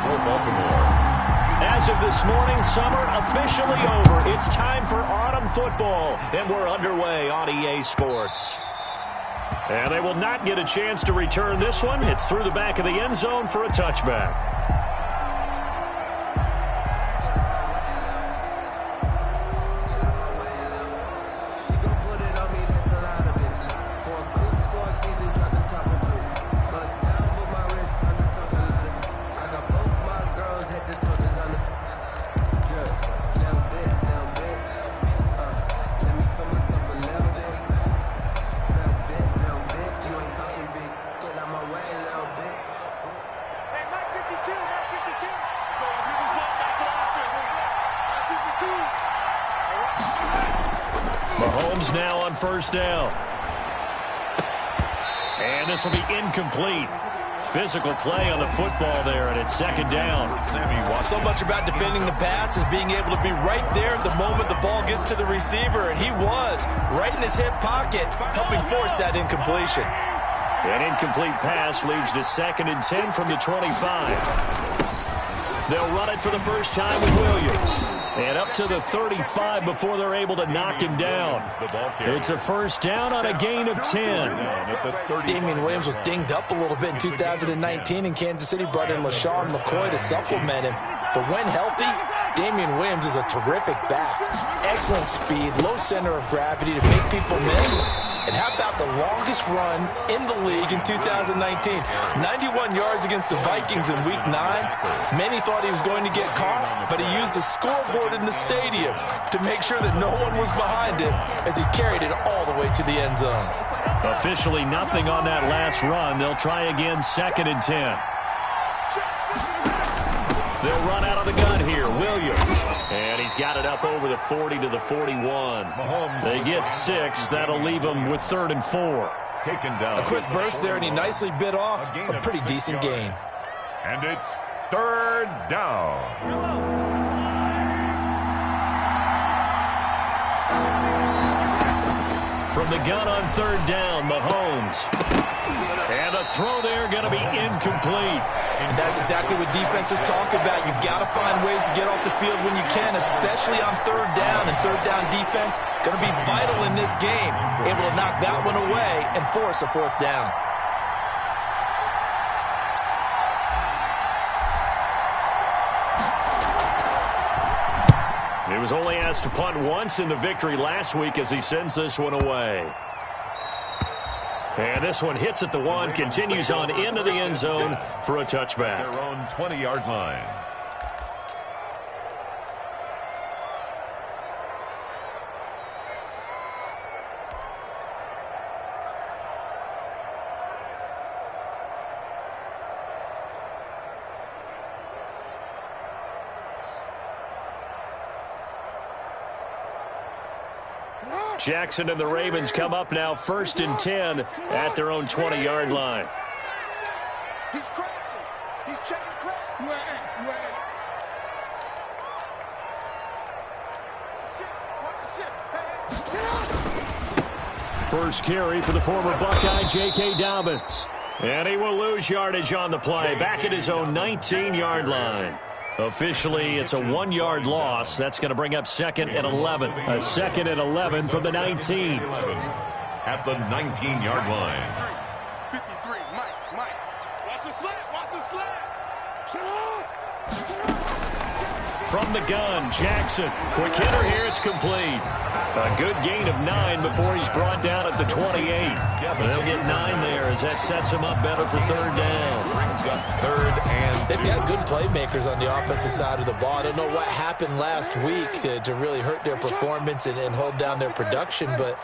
for Baltimore. As of this morning, summer officially over. It's time for autumn football, and we're underway on EA Sports. And they will not get a chance to return this one. It's through the back of the end zone for a touchback. Mahomes now on first down. And this will be incomplete. Physical play on the football there, and it's second down. So much about defending the pass is being able to be right there the moment the ball gets to the receiver, and he was right in his hip pocket, helping force that incompletion. An incomplete pass leads to 2nd and 10 from the 25. They'll run it for the first time with Williams. And up to the 35 before they're able to knock him down. It's a first down on a gain of 10. Damian Williams was dinged up a little bit in 2019, and Kansas City brought in LaShawn McCoy to supplement him. But when healthy, Damian Williams is a terrific back. Excellent speed, low center of gravity to make people miss. And how about the longest run in the league in 2019? 91 yards against the Vikings in Week 9. Many thought he was going to get caught, but he used the scoreboard in the stadium to make sure that no one was behind him as he carried it all the way to the end zone. Officially nothing on that last run. They'll try again, 2nd and 10. They'll run out of the gun here. Williams. And he's got it up over the 40 to the 41. They get 6. That'll leave them with 3rd and 4. Taken down. A quick burst there, and he nicely bit off a pretty decent gain. And it's 3rd down. From the gun on 3rd down, Mahomes. And the throw there going to be incomplete. And that's exactly what defenses talk about. You've got to find ways to get off the field when you can, especially on 3rd down. And 3rd down defense going to be vital in this game. Able to knock that one away and force a 4th down. He was only asked to punt once in the victory last week as he sends this one away. And this one hits at the 1, continues on into the end zone for a touchback. Their own 20-yard line. Jackson and the Ravens come up now 1st and 10 at their own 20-yard line. He's crashing. He's checking crash. First carry for the former Buckeye, J.K. Dobbins. And he will lose yardage on the play, back at his own 19-yard line. Officially, it's a 1-yard loss. That's going to bring up 2nd and 11. A 2nd and 11 from the 19. At the 19-yard line. 53, Mike. Watch the slant. From the gun, Jackson. Quick hitter here, it's complete. A good gain of 9 before he's brought down at the 28. They'll get 9 there as that sets him up better for 3rd down. Brings up 3rd and 2. They've got good playmakers on the offensive side of the ball. I don't know what happened last week to really hurt their performance and hold down their production, but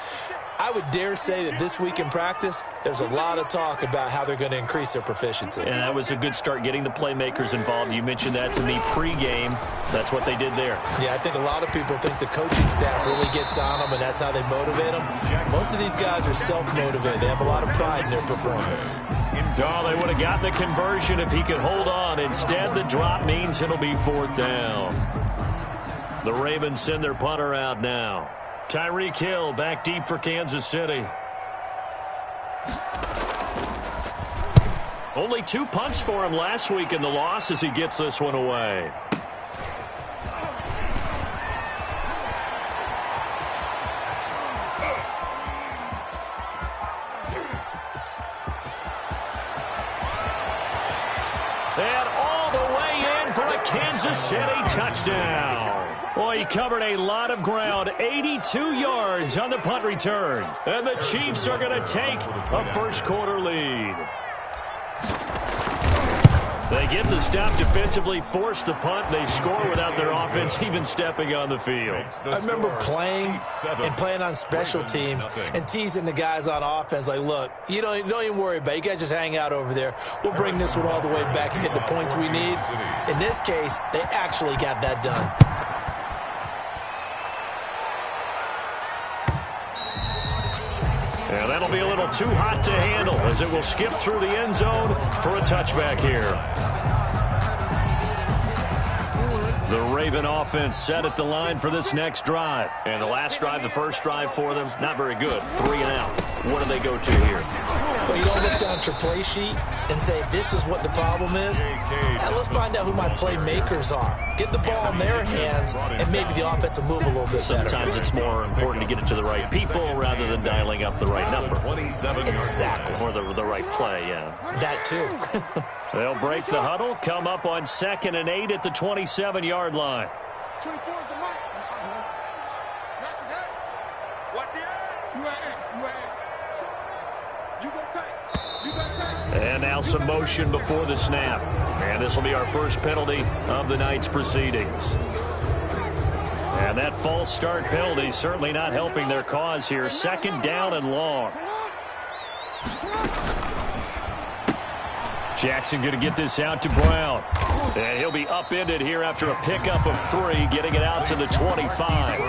I would dare say that this week in practice, there's a lot of talk about how they're going to increase their proficiency. And that was a good start, getting the playmakers involved. You mentioned that to me pregame. That's what they did there. Yeah, I think a lot of people think the coaching staff really gets on them, and that's how they motivate them. Most of these guys are self-motivated. They have a lot of pride in their performance. Oh, they would have gotten the conversion if he could hold on. Instead, the drop means it'll be 4th down. The Ravens send their punter out now. Tyreek Hill back deep for Kansas City. Only 2 punts for him last week in the loss as he gets this one away. And all the way in for a Kansas City touchdown. Well, he covered a lot of ground, 82 yards on the punt return. And the Chiefs are going to take a first-quarter lead. They get the stop defensively, force the punt. They score without their offense even stepping on the field. I remember playing on special teams and teasing the guys on offense like, look, you don't even worry about it. You guys just hang out over there. We'll bring this one all the way back and get the points we need. In this case, they actually got that done. Yeah, that'll be a little too hot to handle as it will skip through the end zone for a touchback here. The Raven offense set at the line for this next drive. And the last drive, the first drive for them, not very good. 3 and out. What do they go to here? Well, you don't look down at your play sheet and say, this is what the problem is. And let's find out who my playmakers are. Get the ball in their hands, and maybe the offense will move a little bit better. Sometimes it's more important to get it to the right people rather than dialing up the right number. Exactly. Or the right play, yeah. That too. They'll break the huddle, come up on 2nd and 8 at the 27-yard line. 24 is the mark. Not today. Watch the You go tight. You go tight. And now some motion before the snap. And this will be our first penalty of the night's proceedings. And that false start penalty certainly not helping their cause here. 2nd down and long. Jackson going to get this out to Brown. And he'll be upended here after a pickup of 3, getting it out to the 25.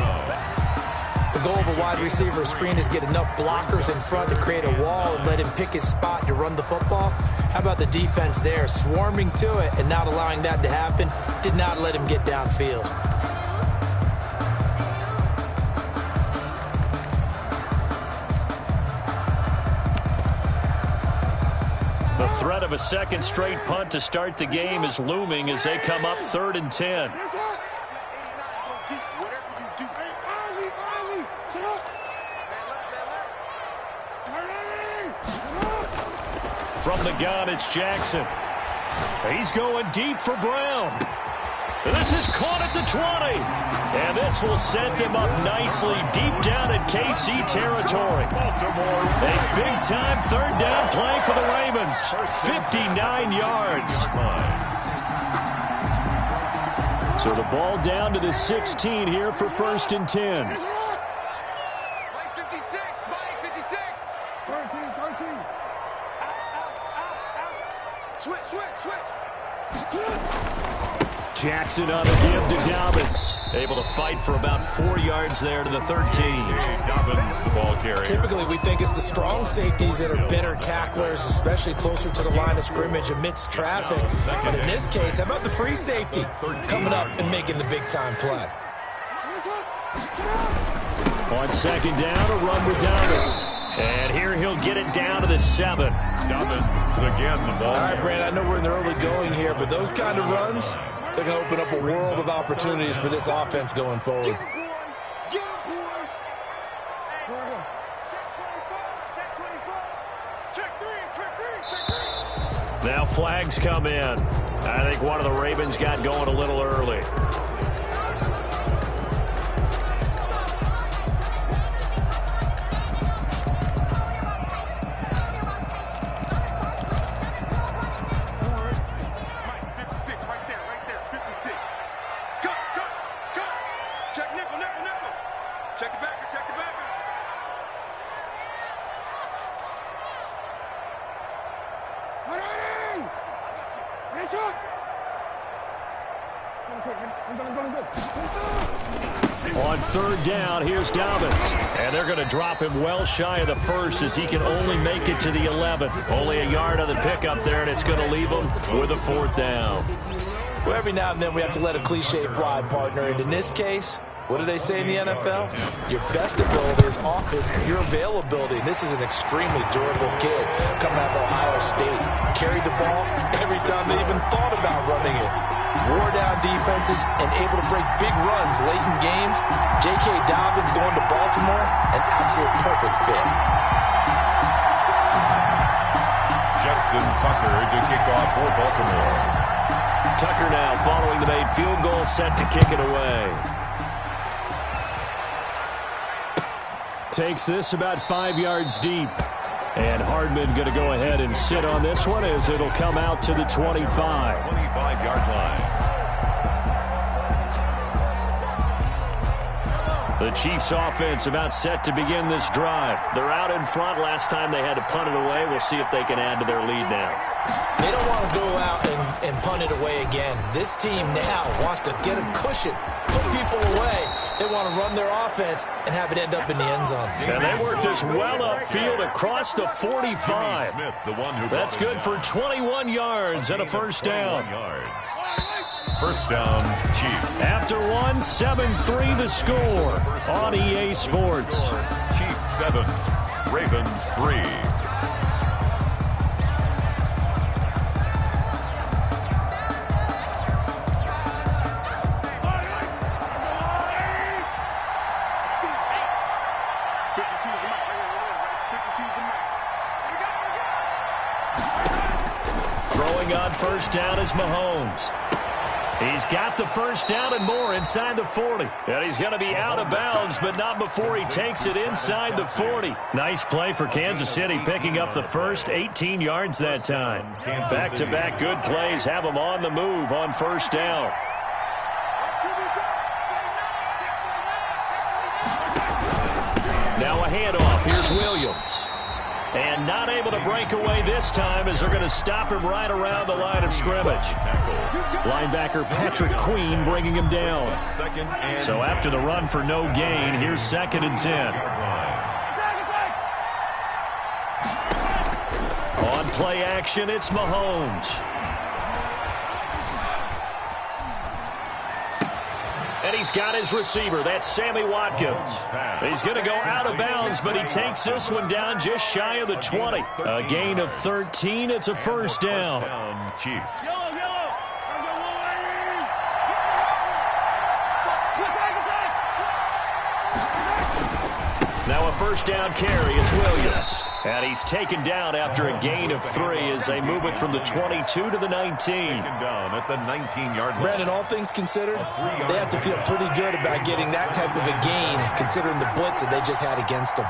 The goal of a wide receiver screen is get enough blockers in front to create a wall and let him pick his spot to run the football. How about the defense there, swarming to it and not allowing that to happen? Did not let him get downfield. The threat of a second straight punt to start the game is looming as they come up 3rd and 10. From the gun, it's Jackson. He's going deep for Brown. This is caught at the 20. And this will set them up nicely deep down in KC territory. A big-time 3rd down play for the Ravens. 59 yards. So the ball down to the 16 here for 1st and 10. Mike 56. Mike 56. 13. Out. Switch. Jackson on the give to Dobbins. Able to fight for about 4 yards there to the 13. Dobbins, the ball carrier. Typically, we think it's the strong safeties that are better tacklers, especially closer to the line of scrimmage amidst traffic. But in this case, how about the free safety coming up and making the big-time play? On 2nd down, a run with Dobbins. And here he'll get it down to the 7. Dobbins again, the ball. All right, Brand, I know we're in the early going here, but those kind of runs, they're going to open up a world of opportunities for this offense going forward. Now flags come in. I think one of the Ravens got going a little early. On 3rd down, here's Dobbins. And they're going to drop him well shy of the 1st as he can only make it to the 11. Only a yard on the pickup there, and it's going to leave him with a 4th down. Well, every now and then we have to let a cliche fly, partner. And in this case, What do they say in the NFL? Your best ability is often your availability. And this is an extremely durable kid coming out of Ohio State. Carried the ball every time they even thought about running it. Wore down defenses and able to break big runs late in games. J.K. Dobbins going to Baltimore, an absolute perfect fit. Justin Tucker to kick off for Baltimore. Tucker now following the made field goal, set to kick it away. Takes this about 5 yards deep. And Hardman going to go ahead and sit on this one as it'll come out to the 25. 25-yard line. The Chiefs offense about set to begin this drive. They're out in front. Last time they had to punt it away. We'll see if they can add to their lead now. They don't want to go out and punt it away again. This team now wants to get a cushion, put people away. They want to run their offense and have it end up in the end zone. And they work this well upfield across the 45. Smith, the one who That's good for 21 yards and a first down. First down, Chiefs. After one, 7-3 the score on EA Sports. Chiefs 7, Ravens 3. Throwing on first down is Mahomes. He's got the first down and more inside the 40. And he's going to be out of bounds, but not before he takes it inside the 40. Nice play for Kansas City, picking up the first 18 yards that time. Back-to-back good plays have them on the move on first down. Now a handoff. Here's Williams. And not able to break away this time as they're going to stop him right around the line of scrimmage. Linebacker Patrick Queen bringing him down. So after the run for no gain, here's 2nd and 10. On play action, it's Mahomes. And he's got his receiver. That's Sammy Watkins. He's going to go out of bounds, but he takes this one down just shy of the 20. A gain of 13. It's a first down. Chiefs. Now a first down carry. It's Williams. And he's taken down after a gain of 3 as they move it from the 22 to the 19. Taken down at the 19-yard line. Brandon, all things considered, they have to feel pretty good about getting that type of a gain, considering the blitz that they just had against them.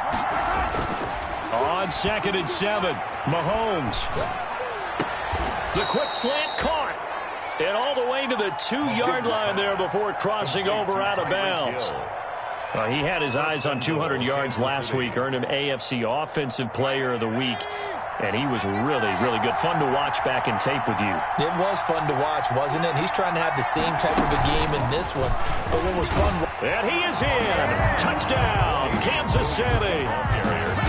On 2nd and 7, Mahomes. The quick slant caught. And all the way to the 2-yard line there before crossing over out of bounds. He had his eyes on 200 yards last week, earned him AFC Offensive Player of the Week, and he was really, really good. Fun to watch back in tape with you. It was fun to watch, wasn't it? He's trying to have the same type of a game in this one, but what was fun... And he is in. Touchdown, Kansas City.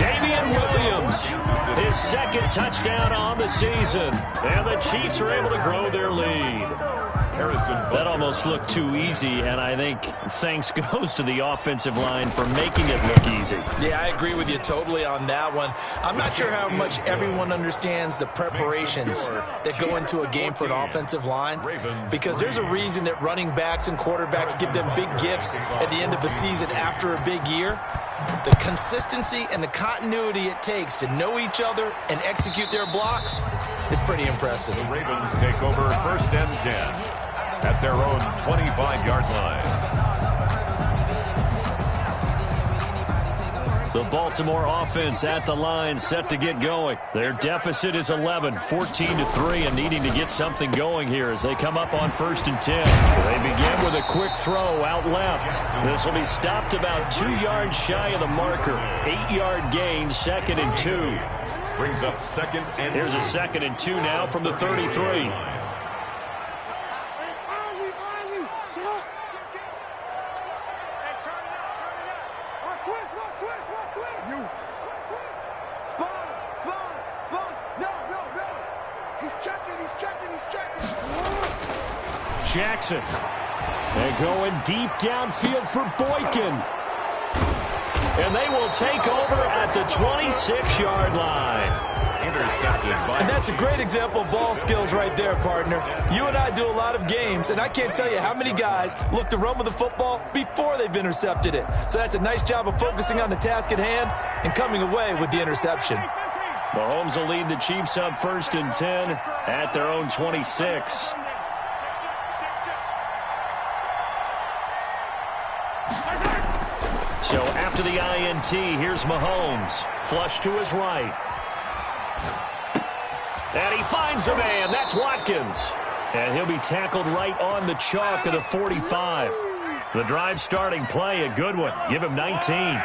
Damian Williams, his 2nd touchdown on the season, and the Chiefs are able to grow their lead. That almost looked too easy, and I think thanks goes to the offensive line for making it look easy. Yeah, I agree with you totally on that one. I'm not sure how much everyone understands the preparations that go into a game for an offensive line, because there's a reason that running backs and quarterbacks give them big gifts at the end of a season after a big year. The consistency and the continuity it takes to know each other and execute their blocks is pretty impressive. The Ravens take over 1st and 10 at their own 25-yard line. The Baltimore offense at the line, set to get going. Their deficit is 11, 14-3, and needing to get something going here as they come up on 1st and 10. They begin with a quick throw out left. This will be stopped about 2 yards shy of the marker. 8-yard gain, 2nd and 2. Brings up 2nd and 2. Here's a 2nd and 2 now from the 33. Jackson And going deep downfield for Boykin. And they will take over at the 26-yard line. And that's a great example of ball skills right there, partner. You and I do a lot of games, and I can't tell you how many guys look to run with the football before they've intercepted it. So that's a nice job of focusing on the task at hand and coming away with the interception. Mahomes will lead the Chiefs up 1st and 10 at their own 26. So after the INT, here's Mahomes. Flush to his right. And he finds a man. That's Watkins. And he'll be tackled right on the chalk of the 45. The drive starting play, a good one. Give him 19.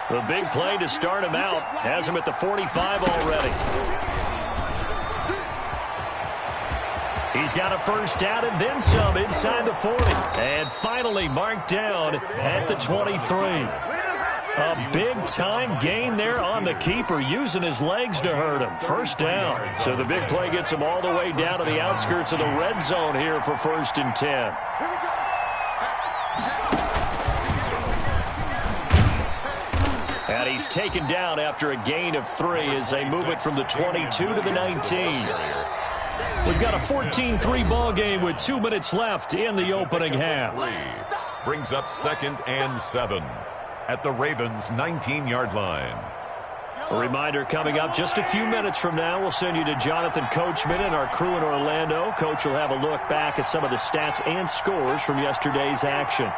The big play to start him out has him at the 45 already. He's got a first down and then some inside the 40. And finally marked down at the 23. A big-time gain there on the keeper, using his legs to hurt him. First down. So the big play gets him all the way down to the outskirts of the red zone here for 1st and 10. And he's taken down after a gain of 3 as they move it from the 22 to the 19. We've got a 14-3 ball game with 2 minutes left in the opening half. Brings up 2nd and 7 at the Ravens' 19-yard line. A reminder coming up just a few minutes from now. We'll send you to Jonathan Coachman and our crew in Orlando. Coach will have a look back at some of the stats and scores from yesterday's action.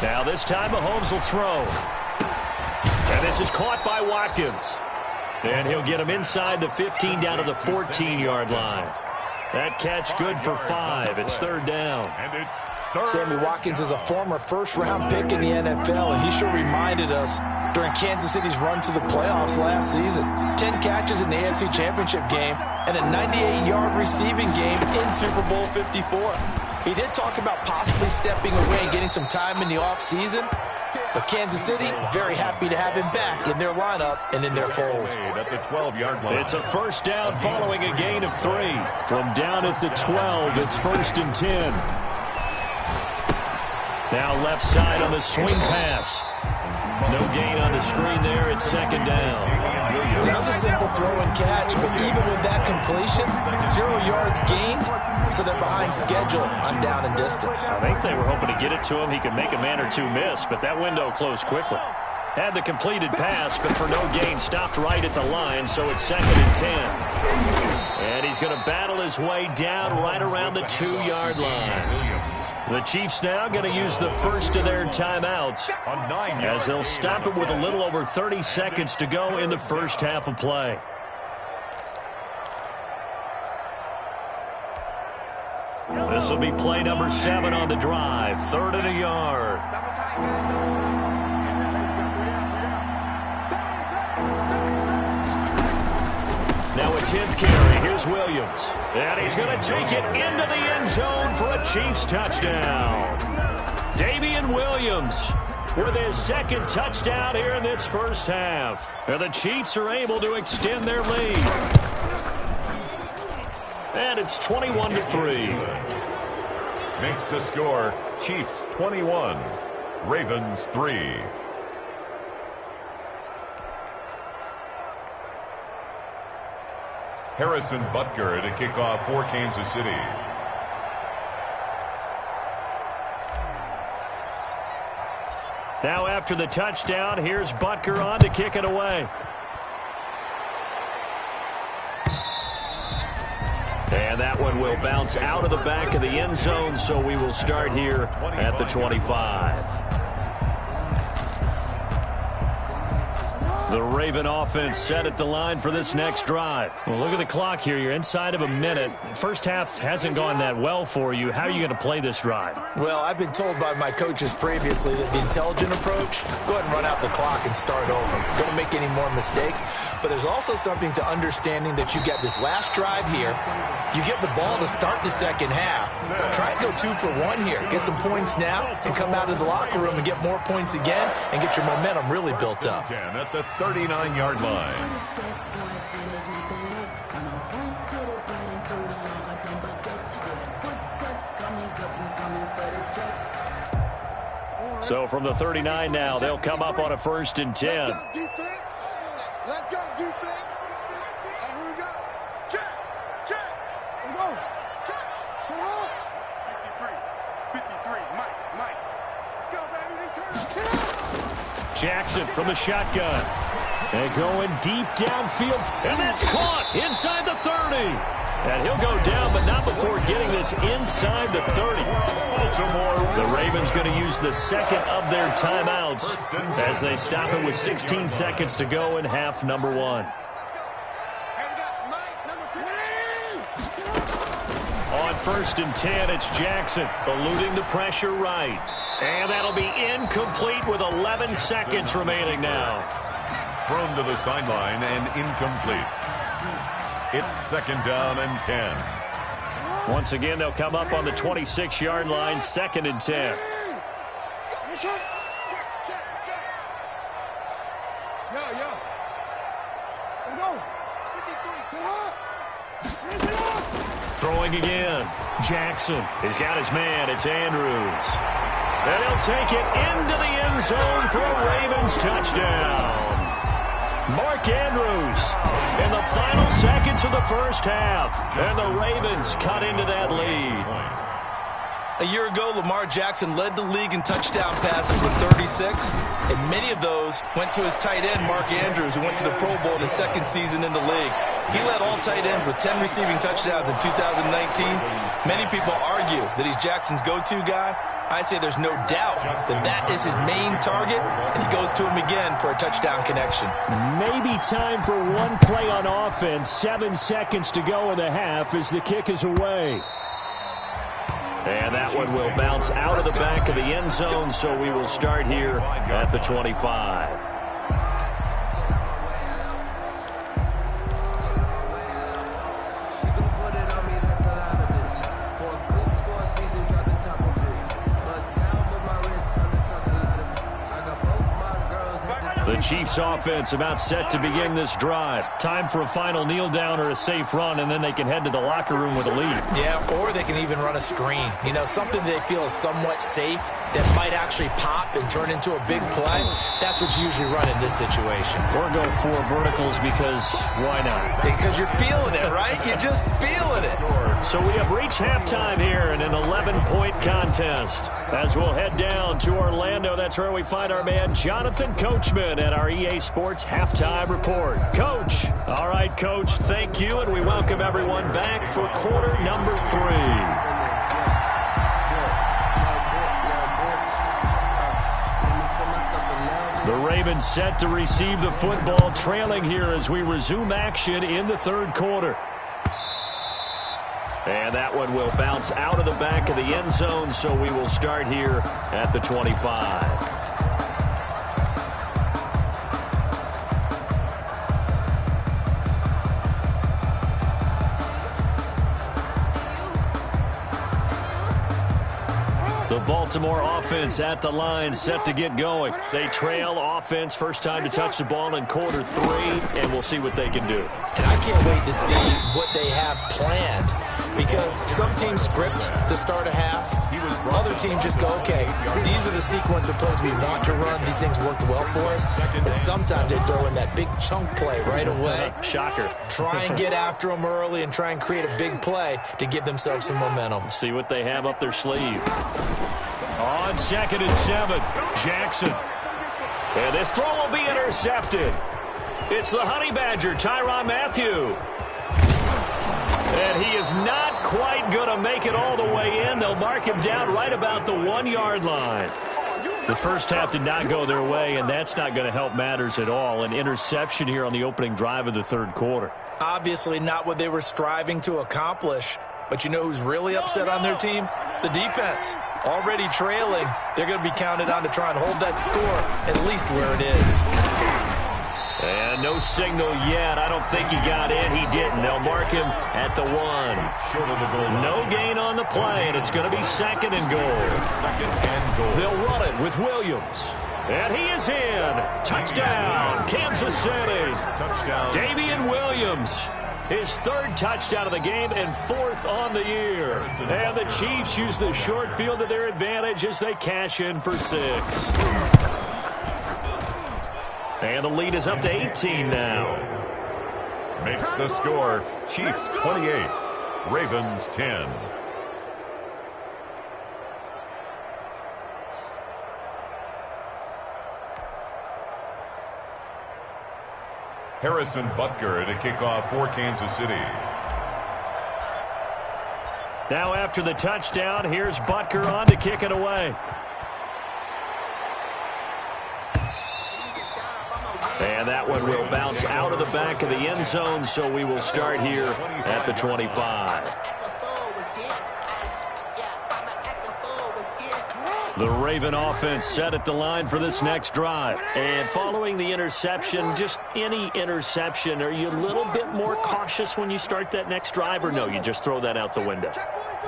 Now this time Mahomes will throw. And this is caught by Watkins. And he'll get him inside the 15 down to the 14-yard line. That catch good for 5. It's 3rd down. And it's 3rd. Sammy Watkins is a former first-round pick in the NFL, and he sure reminded us during Kansas City's run to the playoffs last season. 10 catches in the AFC Championship game and a 98-yard receiving game in Super Bowl 54. He did talk about possibly stepping away and getting some time in the offseason, but Kansas City, very happy to have him back in their lineup and in their fold. At the 12-yard line. It's a first down following a gain of 3. From down at the 12, it's 1st and 10. Now left side on the swing pass. No gain on the screen there. It's 2nd down. That was a simple throw and catch, but even with that completion, 0 yards gained, so they're behind schedule on down and distance. I think they were hoping to get it to him. He could make a man or two miss, but that window closed quickly. Had the completed pass, but for no gain, stopped right at the line, so it's 2nd and 10. And he's going to battle his way down right around the 2-yard line. The Chiefs now going to use the first of their timeouts as they'll stop it with a little over 30 seconds to go in the first half of play. This will be play number 7 on the drive. 3rd and a yard. Now a 10th carry. Here's Williams. And he's going to take it into the end zone for a Chiefs touchdown. Damian Williams with his 2nd touchdown here in this first half. And the Chiefs are able to extend their lead. And it's 21-3. Makes the score Chiefs 21, Ravens 3. Harrison Butker to kick off for Kansas City. Now after the touchdown, here's Butker on to kick it away. And that one will bounce out of the back of the end zone, so we will start here at the 25. The Raven offense set at the line for this next drive. Well, look at the clock here. You're inside of a minute. First half hasn't gone that well for you. How are you going to play this drive? Well, I've been told by my coaches previously that the intelligent approach, go ahead and run out the clock and start over. Don't make any more mistakes. But there's also something to understanding that you get this last drive here. You get the ball to start the second half. Try and go 2 for 1 here. Get some points now and come out of the locker room and get more points again and get your momentum really built up. At the 39-yard line. So from the 39 now, they'll come up on a 1st and 10. Let's go, defense. Let's go, defense. And here we go. Check. Check. Here we go. Check. Come on. 53. Mike. Let's go, baby. They turn up. Jackson from the shotgun. And going deep downfield. And that's caught inside the 30. And he'll go down, but not before getting this inside the 30. The Ravens going to use the second of their timeouts as they stop it with 16 seconds to go in half number 1. On 1st and 10, it's Jackson eluding the pressure right. And that'll be incomplete with 11 seconds remaining now. Thrown to the sideline and incomplete. It's 2nd down and 10. Once again, they'll come up on the 26-yard line, 2nd and 10. Throwing again. Jackson has got his man. It's Andrews. And he'll take it into the end zone for a Ravens touchdown. Mark Andrews in the final seconds of the first half. And the Ravens cut into that lead. A year ago, Lamar Jackson led the league in touchdown passes with 36, and many of those went to his tight end, Mark Andrews, who went to the Pro Bowl in his 2nd season in the league. He led all tight ends with 10 receiving touchdowns in 2019. Many people argue that he's Jackson's go-to guy. I say there's no doubt that that is his main target, and he goes to him again for a touchdown connection. Maybe time for one play on offense. 7 seconds to go in the half as the kick is away. And that one will bounce out of the back of the end zone, so we will start here at the 25. The Chiefs offense about set to begin this drive. Time for a final kneel down or a safe run, and then they can head to the locker room with a lead. Yeah, or they can even run a screen. You know, something they feel is somewhat safe that might actually pop and turn into a big play. That's what you usually run in this situation. Or go 4 verticals because why not? Because you're feeling it, right? You're just feeling it. So we have reached halftime here in an 11-point contest. As we'll head down to Orlando, that's where we find our man Jonathan Coachman at our EA Sports Halftime Report. Coach. All right, Coach, thank you, and we welcome everyone back for quarter number 3. The Ravens set to receive the football, trailing here as we resume action in the 3rd quarter. And that one will bounce out of the back of the end zone, so we will start here at the 25. The Baltimore offense at the line, set to get going. They trail offense, first time to touch the ball in quarter 3, and we'll see what they can do. And I can't wait to see what they have planned, because some teams script to start a half. Other teams just go, okay, these are the sequence of plays we want to run. These things worked well for us. And sometimes they throw in that big chunk play right away. Shocker. Try and get after them early and try and create a big play to give themselves some momentum. See what they have up their sleeve. On 2nd and 7, Jackson. And this throw will be intercepted. It's the Honey Badger, Tyrann Mathieu. And he is not quite going to make it all the way in. They'll mark him down right about the 1-yard line. The first half did not go their way, and that's not going to help matters at all. An interception here on the opening drive of the 3rd quarter. Obviously not what they were striving to accomplish. But you know who's really upset on their team? The defense. Already trailing, they're going to be counted on to try and hold that score at least where it is. And no signal yet. I don't think he got in. He didn't. They'll mark him at the 1. No gain on the play, and it's going to be 2nd and goal. They'll run it with Williams. And he is in. Touchdown, Kansas City. Touchdown. Damian Williams. His third touchdown of the game and fourth on the year. And the Chiefs use the short field to their advantage as they cash in for 6. And the lead is up to 18 now. Makes the score Chiefs 28, Ravens 10. Harrison Butker to kick off for Kansas City. Now after the touchdown, here's Butker on to kick it away. And that one will bounce out of the back of the end zone, so we will start here at the 25. The Raven offense set at the line for this next drive. And following the interception, just any interception, are you a little bit more cautious when you start that next drive, or no, you just throw that out the window?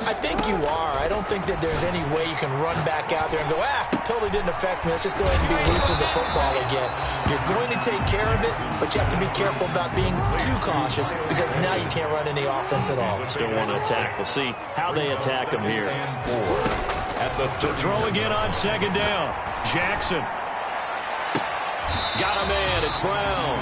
I think you are. I don't think that there's any way you can run back out there and go, totally didn't affect me. Let's just go ahead and be loose with the football again. You're going to take care of it, but you have to be careful about being too cautious because now you can't run any offense at all. Still want to attack. We'll see how they attack them here. To throw again on second down. Jackson. Got him in. It's Brown.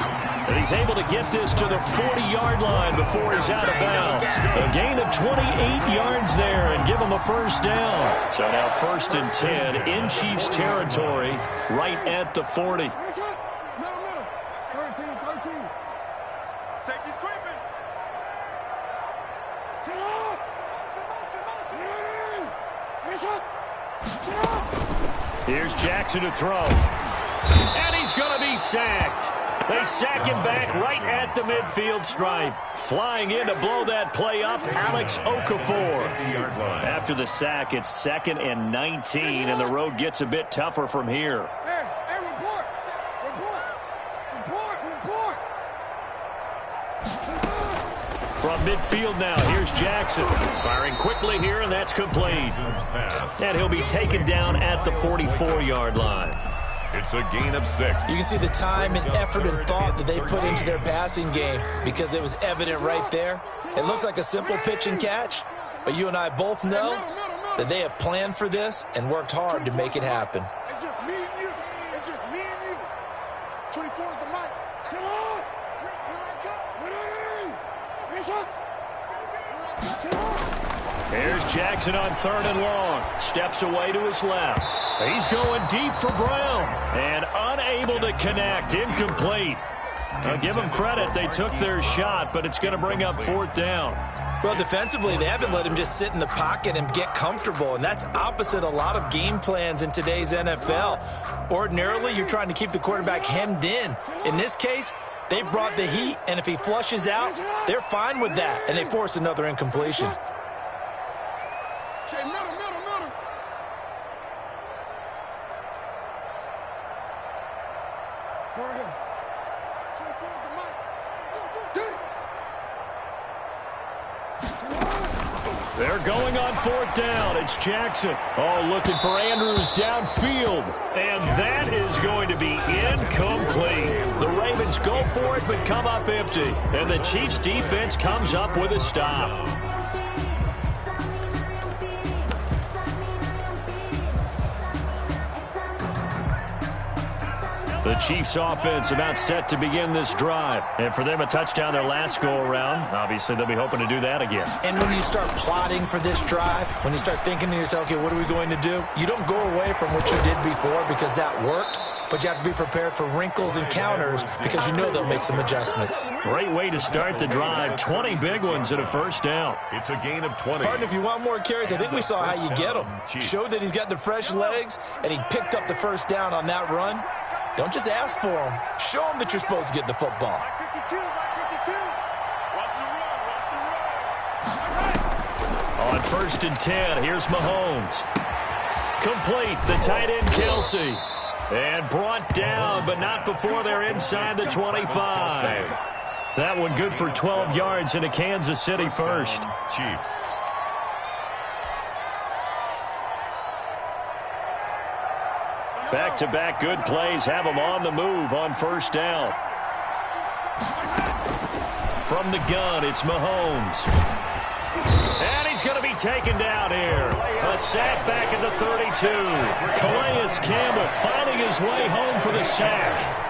And he's able to get this to the 40-yard line before he's out of bounds. A gain of 28 yards there and give him a first down. So now 1st and 10 in Chiefs territory right at the 40. Here's Jackson to throw. And he's going to be sacked. They sack him back right at the midfield stripe. Flying in to blow that play up, Alex Okafor. After the sack, it's 2nd and 19, and the road gets a bit tougher from here. From midfield now, here's Jackson. Firing quickly here, and that's complete. And he'll be taken down at the 44-yard line. It's a gain of 6. You can see the time and effort and thought that they put into their passing game because it was evident right there. It looks like a simple pitch and catch, but you and I both know that they have planned for this and worked hard to make it happen. It's just me and you. It's just me and you. 24 is the mic. Sit on. Here I come. Ready? Sit on. Here's Jackson on 3rd and long. Steps away to his left. He's going deep for Brown. And unable to connect. Incomplete. I'll give them credit. They took their shot, but it's going to bring up 4th down. Well, defensively, they haven't let him just sit in the pocket and get comfortable, and that's opposite a lot of game plans in today's NFL. Ordinarily, you're trying to keep the quarterback hemmed in. In this case, they brought the heat, and if he flushes out, they're fine with that, and they force another incompletion. They're going on 4th down. It's Jackson. Oh, looking for Andrews downfield. And that is going to be incomplete. The Ravens go for it but come up empty. And the Chiefs defense comes up with a stop. The Chiefs offense about set to begin this drive. And for them, a touchdown their last go-around. Obviously, they'll be hoping to do that again. And when you start plotting for this drive, when you start thinking to yourself, okay, what are we going to do? You don't go away from what you did before because that worked. But you have to be prepared for wrinkles and counters because you know they'll make some adjustments. Great way to start the drive. 20 big ones and a first down. It's a gain of 20. Pardon, if you want more carries, I think we saw how you get them. Showed that he's got the fresh legs, and he picked up the first down on that run. Don't just ask for them. Show them that you're supposed to get the football. On 1st and 10, here's Mahomes. Complete, the tight end Kelsey. And brought down, but not before they're inside the 25. That one good for 12 yards into Kansas City first. Chiefs. Back-to-back good plays have him on the move on first down. From the gun, it's Mahomes. And he's going to be taken down here. A sack back at the 32. Calais Campbell finding his way home for the sack.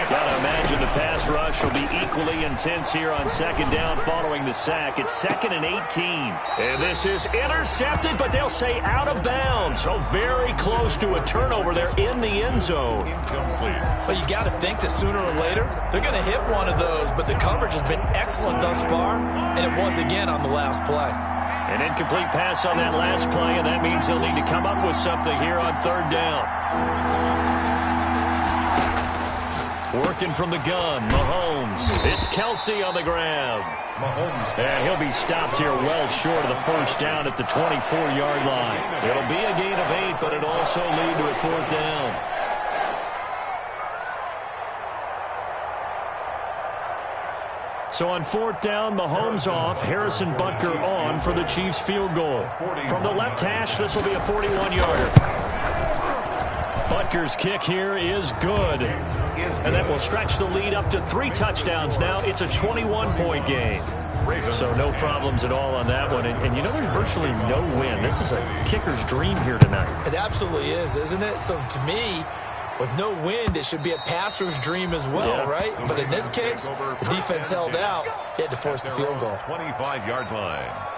Gotta imagine the pass rush will be equally intense here on second down following the sack. It's 2nd and 18. And this is intercepted, but they'll say out of bounds. So very close to a turnover there in the end zone. Well, you got to think that sooner or later they're going to hit one of those, but the coverage has been excellent thus far, and it was again on the last play. An incomplete pass on that last play, and that means they'll need to come up with something here on third down. Working from the gun, Mahomes. It's Kelsey on the ground. And he'll be stopped here well short of the first down at the 24-yard line. It'll be a gain of 8, but it'll also lead to a fourth down. So on fourth down, Mahomes off, Harrison Butker on for the Chiefs field goal. From the left hash, this will be a 41-yarder. Butker's kick here is good. And that will stretch the lead up to 3 touchdowns now. It's a 21-point game. So no problems at all on that one. And you know, there's virtually no win. This is a kicker's dream here tonight. It absolutely is, isn't it? So to me, with no wind, it should be a passer's dream as well, right? But in this case, the defense held out. They had to force the field goal. 25-yard line.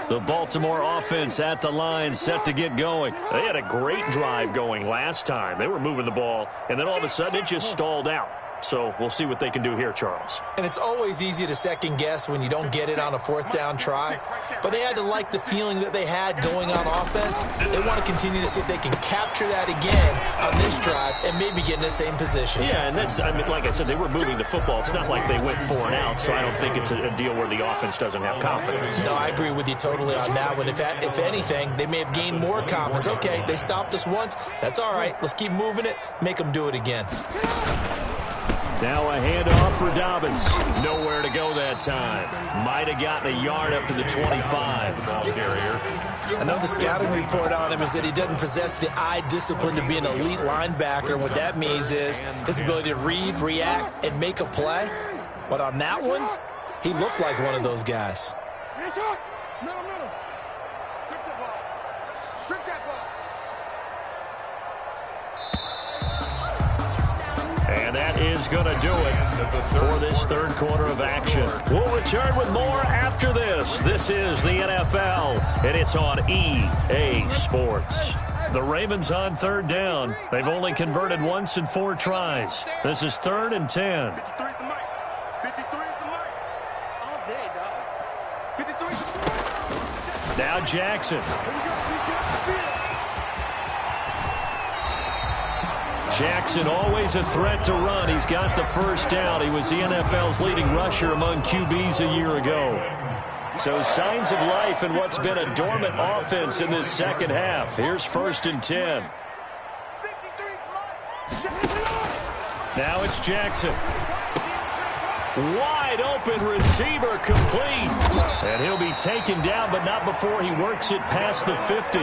The Baltimore offense at the line, set to get going. They had a great drive going last time. They were moving the ball, and then all of a sudden it just stalled out. So we'll see what they can do here, Charles. And it's always easy to second guess when you don't get it on a fourth down try. But they had to like the feeling that they had going on offense. They want to continue to see if they can capture that again on this drive and maybe get in the same position. Yeah, and that's, I mean, like I said, they were moving the football. It's not like they went 4 and out, so I don't think it's a deal where the offense doesn't have confidence. No, I agree with you totally on that one. If anything, they may have gained more confidence. Okay, they stopped us once. That's all right. Let's keep moving it. Make them do it again. Now a handoff for Dobbins. Nowhere to go that time. Might have gotten a yard up to the 25. Ball carrier. I know the scouting report on him is that he doesn't possess the eye discipline to be an elite linebacker. What that means is his ability to read, react, and make a play. But on that one, he looked like one of those guys. Middle. Strip that ball. Strip that ball. And that is going to do it for this third quarter of action. We'll return with more after this. This is the NFL, and it's on EA Sports. The Ravens on third down. They've only converted once in 4 tries. This is 3rd and 10. 53 is the mic. 53 is the mic. All day, dog. 53 is the mic. Now Jackson. Jackson always a threat to run. He's got the first down. He was the NFL's leading rusher among QBs a year ago. So signs of life in what's been a dormant offense in this second half. Here's 1st and 10. Now it's Jackson. Wide open receiver complete. And he'll be taken down, but not before he works it past the 50.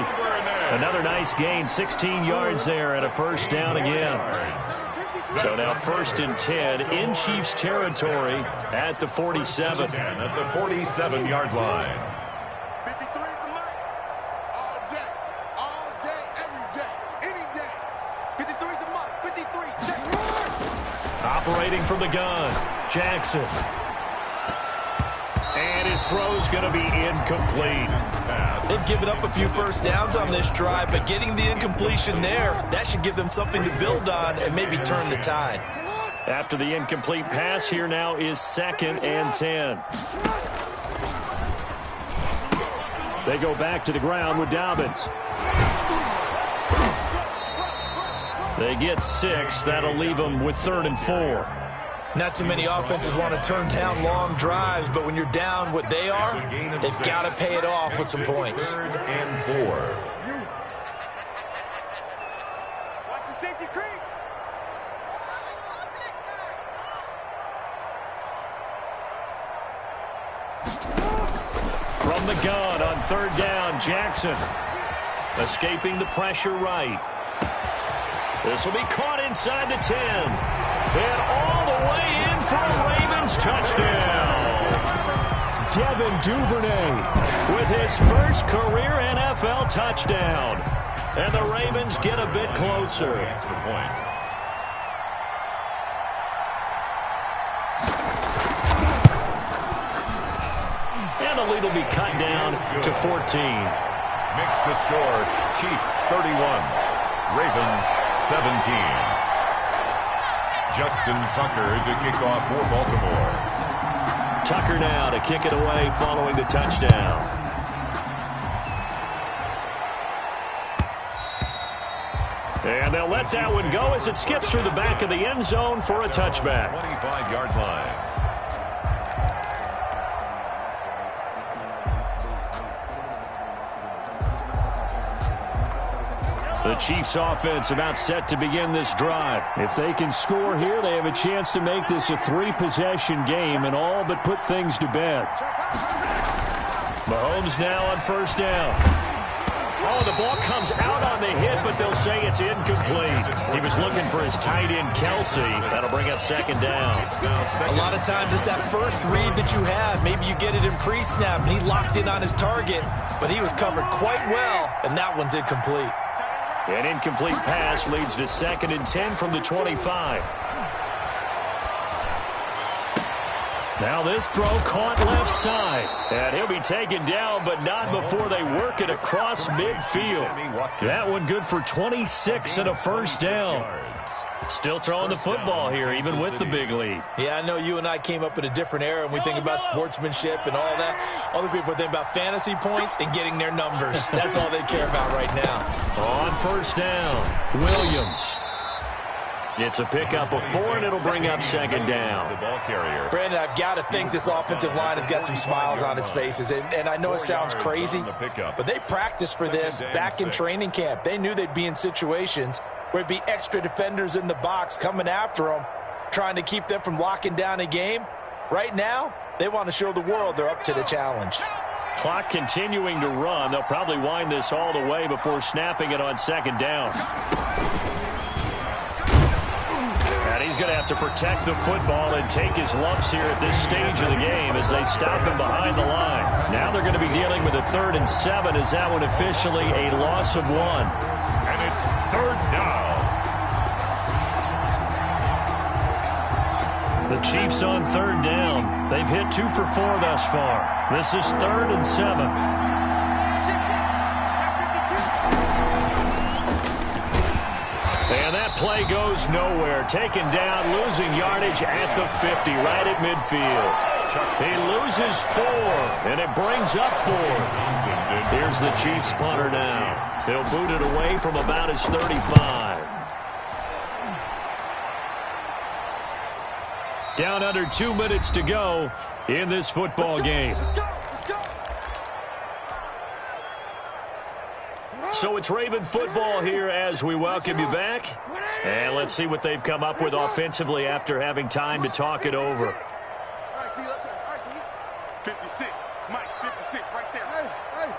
Another nice gain, 16 yards there and a first down again. So now 1st and 10 in Chiefs territory at the 47. At the 47-yard line. 53 is the mic. All day, every day, any day. 53 is the mic. 53, check. Operating from the gun, Jackson. And his throw's going to be incomplete. They've given up a few first downs on this drive, but getting the incompletion there, that should give them something to build on and maybe turn the tide. After the incomplete pass, here now is 2nd and 10. They go back to the ground with Dobbins. They get 6. That'll leave them with 3rd and 4. Not too many offenses want to turn down long drives, but when you're down what they are, they've got to pay it off with some points. 3rd and 4. Watch the safety creep. third down. Jackson escaping the pressure right. This will be caught inside the 10. And all the way in for a Ravens touchdown. Devin Duvernay with his first career NFL touchdown. And the Ravens get a bit closer. And the lead will be cut down to 14. Makes the score Chiefs 31, Ravens 17. Justin Tucker to kick off for Baltimore. Tucker now to kick it away following the touchdown. And they'll let that one go as it skips through the back of the end zone for a touchback. 25-yard line. The Chiefs offense about set to begin this drive. If they can score here, they have a chance to make this a 3-possession game and all but put things to bed. Mahomes now on first down. Oh, the ball comes out on the hit, but they'll say it's incomplete. He was looking for his tight end, Kelsey. That'll bring up second down. A lot of times it's that first read that you have. Maybe you get it in pre-snap, and he locked in on his target, but he was covered quite well, and that one's incomplete. An incomplete pass leads to 2nd and 10 from the 25. Now this throw caught left side. And he'll be taken down, but not before they work it across midfield. That one good for 26 and a first down. Still throwing the football here, even with the big lead. Yeah, I know you and I came up in a different era, and we think about sportsmanship and all that. Other people think about fantasy points and getting their numbers. That's all they care about right now. On first down, Williams. It's a pickup of 4, and it'll bring up second down. The ball carrier. Brandon, I've got to think this offensive line has got some smiles on its faces. And I know it sounds crazy, but they practiced for this back in training camp. They knew they'd be in situations where it'd be extra defenders in the box coming after them, trying to keep them from locking down a game. Right now, they want to show the world they're up to the challenge. Clock continuing to run. They'll probably wind this all the way before snapping it on second down. And he's going to have to protect the football and take his lumps here at this stage of the game as they stop him behind the line. Now they're going to be dealing with a 3rd and 7 as that one officially a loss of 1. And it's 3rd down. The Chiefs on 3rd down. They've hit 2 for 4 thus far. This is 3rd and 7. And that play goes nowhere. Taken down, losing yardage at the 50, right at midfield. He loses 4, and it brings up 4th. Here's the Chiefs punter now. They'll boot it away from about his 35. Down under 2 minutes to go in this football game. So it's Raven football here as we welcome you back. And let's see what they've come up with offensively after having time to talk it over. All right, D, let's turn. All right, D. 56. Mike, 56 right there. Hey,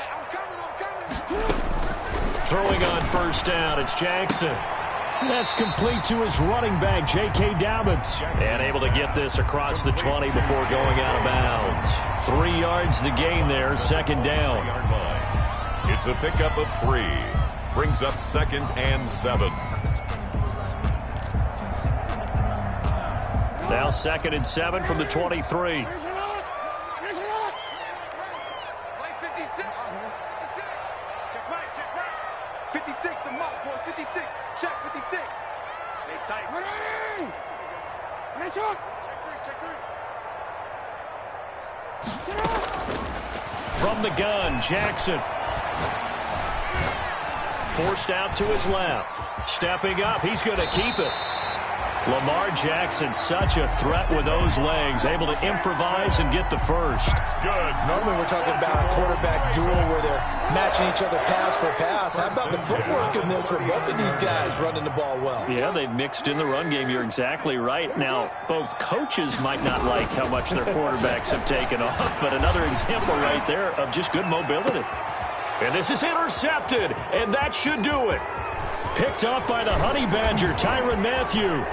I'm coming. Throwing on first down, it's Jackson. That's complete to his running back, J.K. Dobbins. And able to get this across the 20 before going out of bounds. 3 yards the gain there, second down. It's a pickup of 3. Brings up 2nd and 7. Now 2nd and 7 from the 23. From the gun, Jackson. Forced out to his left. Stepping up, he's going to keep it. Lamar Jackson, such a threat with those legs, able to improvise and get the first. Good. Normally we're talking about a quarterback duel where they're matching each other pass for pass. How about the footwork in this for both of these guys running the ball well? Yeah, they've mixed in the run game. You're exactly right. Now, both coaches might not like how much their quarterbacks have taken off, but another example right there of just good mobility. And this is intercepted, and that should do it. Picked off by the Honey Badger, Tyrann Mathieu.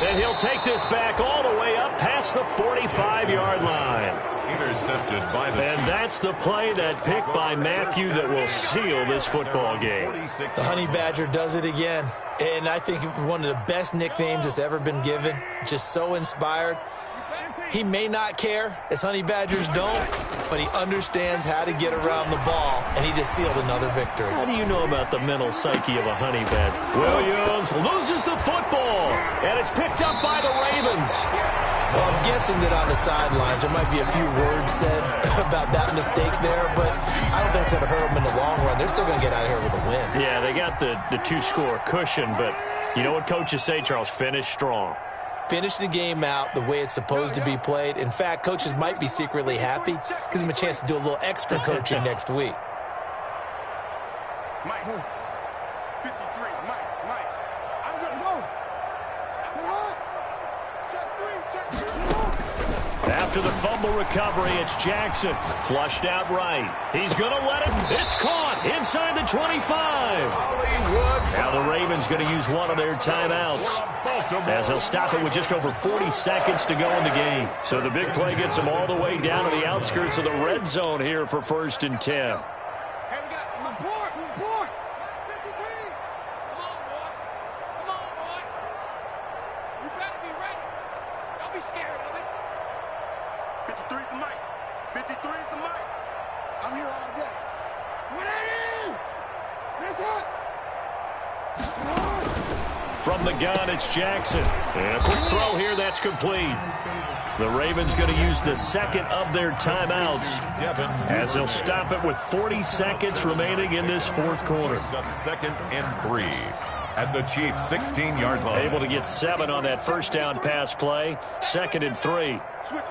And he'll take this back all the way up past the 45-yard line. Intercepted by the And that's the play, that pick by Mathieu, that will seal this football game. The Honey Badger does it again. And I think one of the best nicknames that's ever been given. Just so inspired. He may not care, as Honey Badgers don't, but he understands how to get around the ball, and he just sealed another victory. How do you know about the mental psyche of a Honey Badger? Williams loses the football, and it's picked up by the Ravens. Well, I'm guessing that on the sidelines there might be a few words said about that mistake there, but I don't think it's going to hurt them in the long run. They're still going to get out of here with a win. Yeah, they got the two-score cushion, but you know what coaches say, Charles? Finish strong. Finish the game out the way it's supposed to be played. In fact, coaches might be secretly happy. Gives them a chance to do a little extra coaching next week. Mike, 53, Mike. I'm going to go. Come on. Check three. After the fumble recovery, it's Jackson. Flushed out right. He's going to let it. It's caught inside the 25. Now the Ravens going to use one of their timeouts, as they'll stop it with just over 40 seconds to go in the game. So the big play gets them all the way down to the outskirts of the red zone here for 1st and 10. Hey, we got report. 53. Come on, boy. You better be ready. Don't be scared of it. 53 is the mic. 53 is the mic. I'm here all day. What that is? That's it. From the gun, it's Jackson. And a quick throw here, that's complete. The Ravens going to use the second of their timeouts, as they'll stop it with 40 seconds remaining in this fourth quarter. up 2nd and 3 at the Chiefs' 16-yard line. Able to get 7 on that first down pass play. 2nd and 3. Switch it.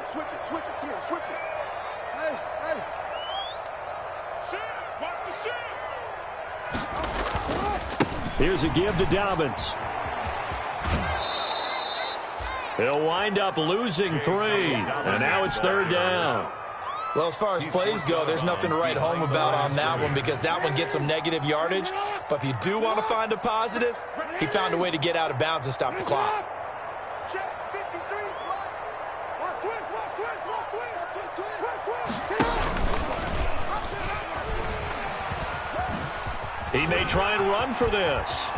Come here, switch it. Hey. Shift. Watch the shift. Here's a give to Dobbins. He'll wind up losing 3. And now it's 3rd down. Well, as far as plays go, there's nothing to write home about on that one, because that one gets some negative yardage. But if you do want to find a positive, he found a way to get out of bounds and stop the clock. Check 53 is right. Watch twist. He may try and run for this.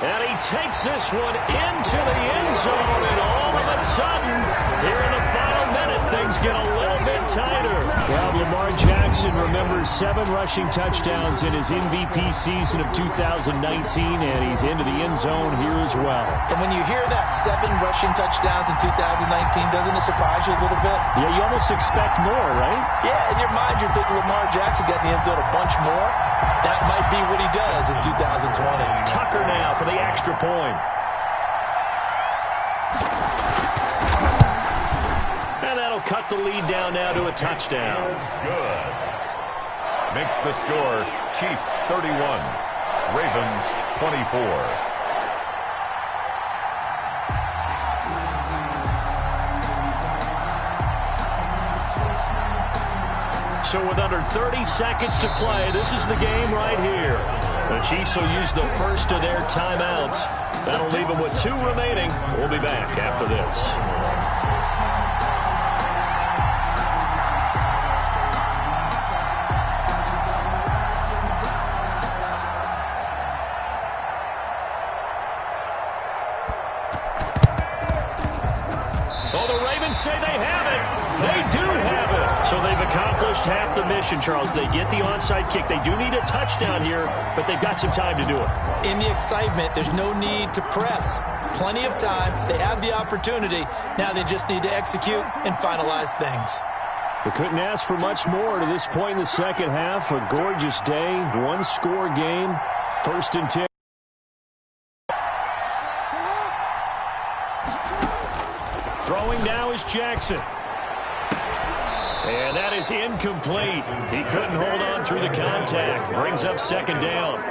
And he takes this one into the end zone, and all of a sudden, here in the final minute, things get a little bit tighter. Well, Lamar Jackson remembers 7 rushing touchdowns in his MVP season of 2019, and he's into the end zone here as well. And when you hear that 7 rushing touchdowns in 2019, doesn't it surprise you a little bit? Yeah, you almost expect more, right? Yeah, in your mind, you're thinking Lamar Jackson got in the end zone a bunch more. That might be what he does in 2020. Tucker now for the extra point. And that'll cut the lead down now to a touchdown. Good. Makes the score Chiefs 31, Ravens 24. So with under 30 seconds to play, this is the game right here. The Chiefs will use the first of their timeouts. That'll leave them with 2 remaining. We'll be back after this. Oh, the Ravens say they have it. They do have it. So they've accomplished half the mission, Charles. They get the onside kick. They do need a touchdown here, but they've got some time to do it. In the excitement, there's no need to press. Plenty of time. They have the opportunity. Now they just need to execute and finalize things. They couldn't ask for much more to this point in the second half. A gorgeous day, 1-score game, 1st and 10. Throwing now is Jackson. And that is incomplete. He couldn't hold on through the contact. Brings up second down.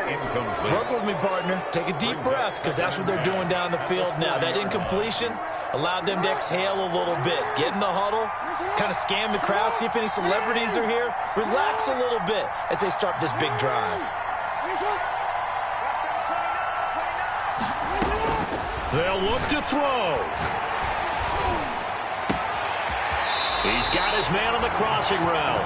Work with me, partner. Take a deep breath, because that's what they're doing down the field now. That incompletion allowed them to exhale a little bit. Get in the huddle, kind of scan the crowd, see if any celebrities are here. Relax a little bit as they start this big drive. They'll look to throw. He's got his man on the crossing route.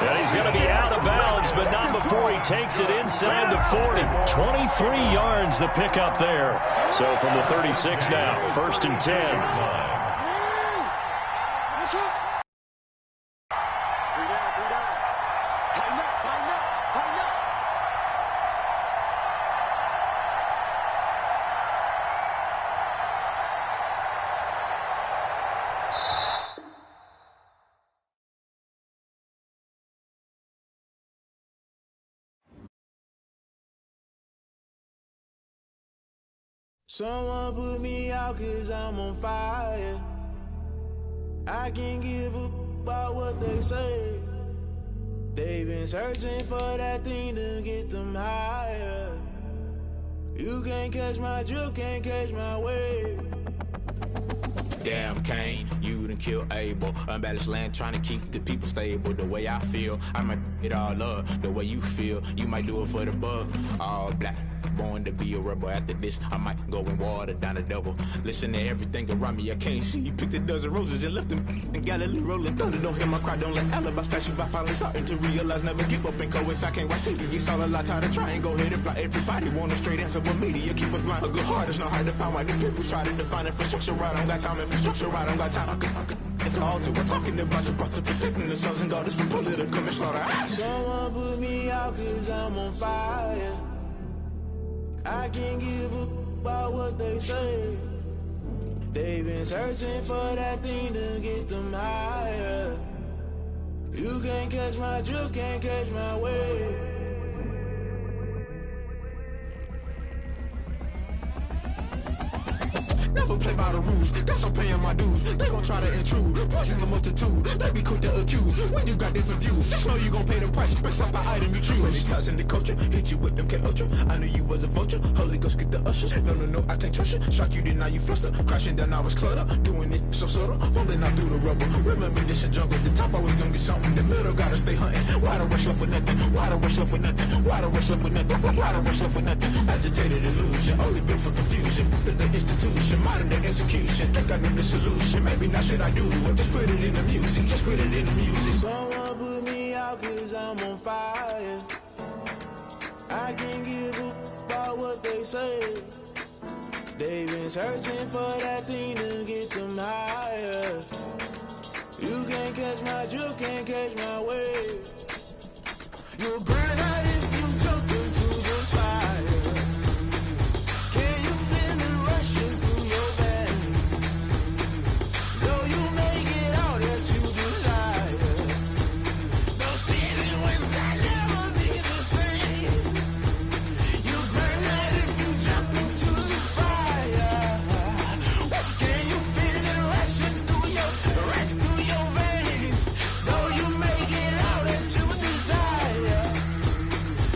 And he's going to be out of bounds, but not before he takes it inside the 40. 23 yards the pickup there. So from the 36 now, 1st and 10. Someone put me out 'cause I'm on fire. I can't give a about what they say. They've been searching for that thing to get them higher. You can't catch my drift, can't catch my wave. Damn, Kane, you done killed Abel. Unbalanced land, trying to keep the people stable. The way I feel, I might it all up. The way you feel, you might do it for the bug. All black, born to be a rebel. After this, I might go and water down the devil. Listen to everything around me, I can't see. You picked a dozen roses and left them in Galilee rolling thunder. Don't hear my cry, don't let alibis pass you. I finally starting to realize, never give up and coincide. I can't watch TV, it's all a lot. Tired of trying, go ahead and fly. Everybody want a straight answer, but media keep us blind. A good heart is not hard to find. Why the people try to define infrastructure right? I don't got time, infrastructure right, I don't got time. I could it's all to we're talking about you, about to protecting the sons and daughters from political and slaughter. Someone put me out 'cause I'm on fire. I can't give a about what they say. They've been searching for that thing to get them higher. You can't catch my drift, can't catch my wave. Never play by the rules, guess I'm paying my dues. They gon' try to intrude, poison the multitude. They be quick to accuse, when you got different views. Just know you gon' pay the price, based off the item you choose. Many times in the culture, hit you with MK Ultra. I knew you was a vulture, Holy Ghost get the ushers. No, I can't trust you. Shock you, then now you fluster. Crashing down, I was cluttered. Doing this so subtle, fumbling out through the rubble. Remember this in jungle, the top always gonna get something. The middle gotta stay hunting. Why the rush left with nothing? Why the rush left with nothing? Why the rush left with nothing? Why the rush left with nothing? Agitated illusion, only built for confusion. The institution, modern day execution. Think I know the solution. Maybe not should I do it? Just put it in the music. Just put it in the music. Someone put me out 'cause I'm on fire. I can't give a about what they say. They've been searching for that thing to get them higher. You can't catch my drift, can't catch my wave. You'll burn out if you jump into the fire. Can you feel it rushing through your veins? Though you make it all that you desire. No ceiling wins that never be the same. You burn out if you jump into the fire. Can you feel it rushing through your veins? Though you make it all that you desire.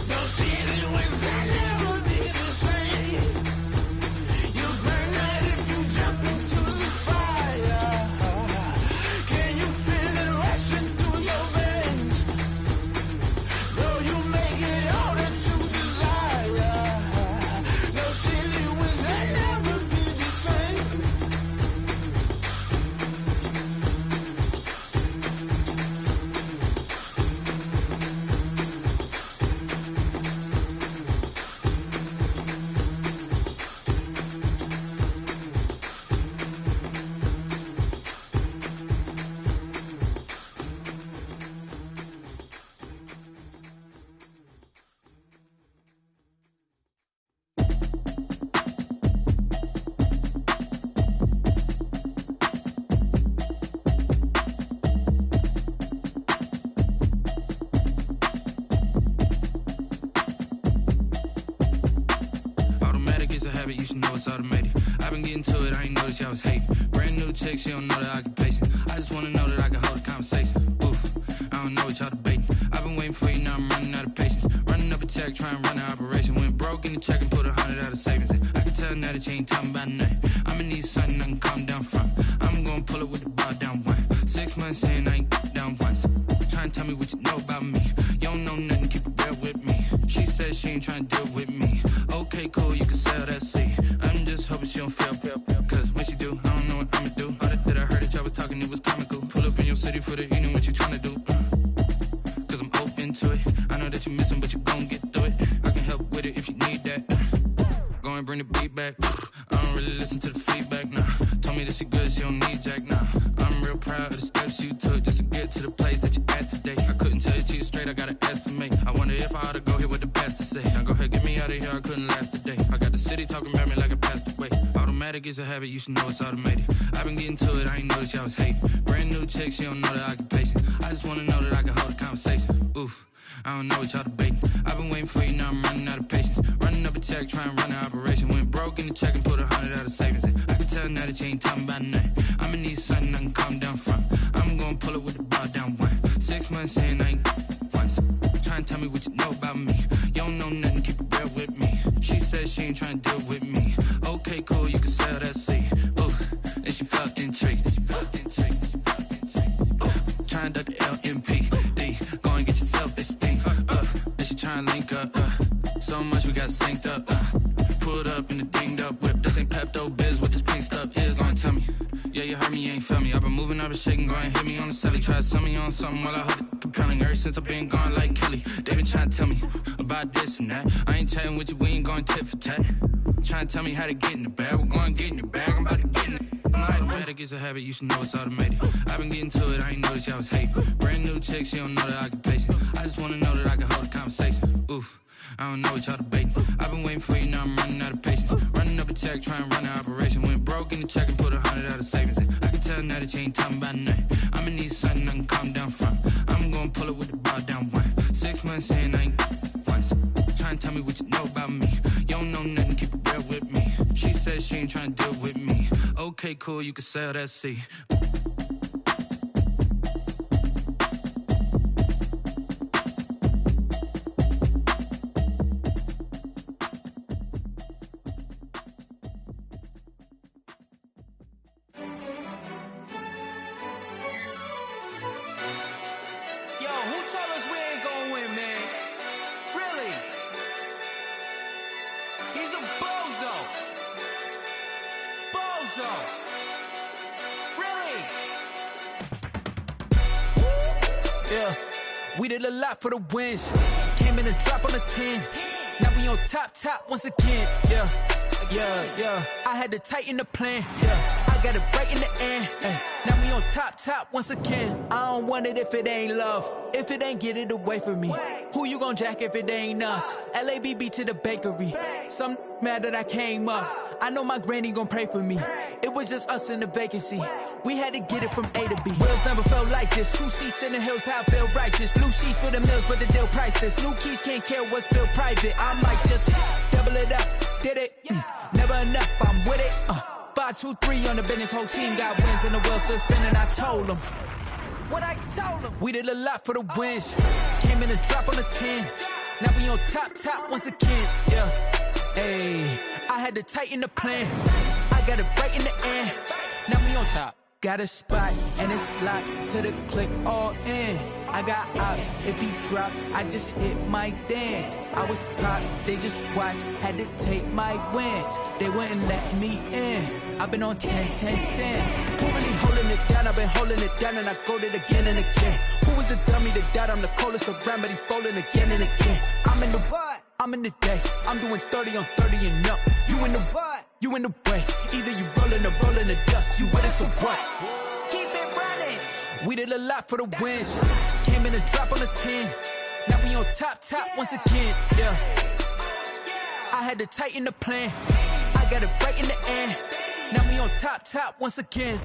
No ceiling wins that never be the same. You burn out if you jump into the fire. Can you feel it rushing through your veins? Though you make it all that you desire. No ceiling wins that never be the same. Automatic is a habit, you should know it's automated. I've been getting to it, I ain't noticed y'all was hating. Brand new chick, she don't know that occupation. I just wanna know that I can hold a conversation. Ooh. what y'all debating. I've been waiting for you, now I'm running out of patience. Running up a check, trying to run an operation. Went broke in the check and put 100 out of savings in. I can tell now that you ain't talking about nothing. I'ma need something I can calm down from. I'm gonna pull it with the bar down one. 6 months in, I ain't down once. Trying to tell me what you know about me. You don't know nothing, keep it real with me. She says she ain't trying to deal with me. Okay, cool, you can sell that seat. I'm just hoping she don't fail. Cause when she do, I don't know what I'ma do. All that I heard that y'all was talking, it was comical. Pull up in your city for the evening, what you trying to do? Cause I'm open to it. I know that you missing, but you gon' get through it. I can help with it if you need that. Go and bring the beat back. I don't really listen to the feedback, nah. Told me that she good, she don't need Jack, nah. I'm real proud of the steps you took just to get to the place that you at today. I couldn't tell you to you straight, I gotta estimate. I wonder if I ought to go here with the best to say. Now go ahead, get me out of here, I couldn't last a day. I got the city talking about me like I passed away. Automatic is a habit, you should know it's automated. I've been getting to it, I ain't noticed y'all was hating. Brand new chick, she don't know the occupation. I just wanna know that I can hold a conversation. Oof, I don't know what y'all debating. I've been waiting for you, now I'm running out of patience. Running up a check, trying to run an operation. Went broke in the check and put 100 out of savings in. I can tell now that you ain't talking about nothing. I'ma need something I can calm down from. I'm gonna pull it with the bar down one. 6 months in, I ain't once. Trying to tell me what you know about me. You don't know nothing, keep it real with me. She says she ain't trying to deal with me. Okay, cool, you can sell that seat. Ooh, and she felt intrigued. Trying to duck the LMP. Go and get yourself this thing. And she trying to link up. So much we got synced up. Pulled up in the dinged up whip. This ain't Pepto Biz, what this pink stuff is. Don't tell me. Yeah, you heard me, you ain't felt me. I've been moving, I've been shaking, go and hit me on the celly. Try to sell me on something while I hold it compelling. Ever since I've been gone like Kelly, they been trying to tell me about this and that. I ain't chatting with you, we ain't going tit for tat. Trying to tell me how to get in the bag. We're going to get in the bag, I'm about to get in it. Automatic is a habit, you should know it's automated. I've been getting to it, I ain't noticed y'all was hating. Brand new chick, she don't know the occupation. I just wanna know that I can hold a conversation. Oof, I don't know what y'all debating. I've been waiting for you, now I'm running out of patience. Running up a check, trying to run an operation. Went broke in the check and put 100 out of savings in. I can tell now that you ain't talking about nothing. I'ma need something I can calm down from. I'm gonna pull it with the bar down one. 6 months in, I ain't once. Trying to tell me what you know about me. You don't know nothing, keep it real with me. She says she ain't trying to deal with me. Okay, cool, you can sell that seat. We did a lot for the wins. Came in and drop on the 10. Now we on top once again. Yeah. I had to tighten the plan. Yeah, I got it right in the end. Now we on top once again. I don't want it if it ain't love. If it ain't, get it away from me. Who you gon' jack if it ain't us? LABB to the bakery. Some mad that I came up. I know my granny gon' pray for me. It was just us in the vacancy. We had to get it from A to B. Wheels never felt like this. 2 seats in the hills, how I feel righteous. Blue sheets for the mills, but the deal priceless. New keys can't care what's built private. I might just double it up. Did it? Never enough, I'm with it. 5, 2, 3 on the business. Whole team got wins and the wheels still spinning. I told them what I told them. We did a lot for the wins. Came in and drop on the 10. Now we on top once again. Yeah. Hey, I had to tighten the plan. I got it right in the end. Now we on top. Got a spot and it's locked to the click all in. I got ops, if he drop, I just hit my dance. I was pop, they just watched, had to take my wins. They wouldn't let me in. I've been on 10 cents. Who really holding it down? I've been holding it down and I go it again and again. Who was the dummy that died? I'm the coldest around, but he falling again and again. I'm in the what? I'm in the day. I'm doing 30 on 30 and up. You in the what? You in the way. Either you rolling or rolling the dust. You with it, so what? Keep it running. We did a lot for the wins. Came in and drop on the 10. Now we on top once again. Yeah. I had to tighten the plan. I got it right in the end. Now we on top once again.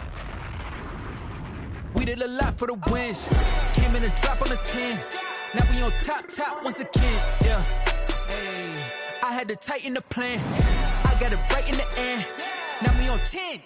We did a lot for the wins. Came in and drop on the 10. Now we on top once again. Yeah. Hey, I had to tighten the plan. I got it right in the end. Now we on 10.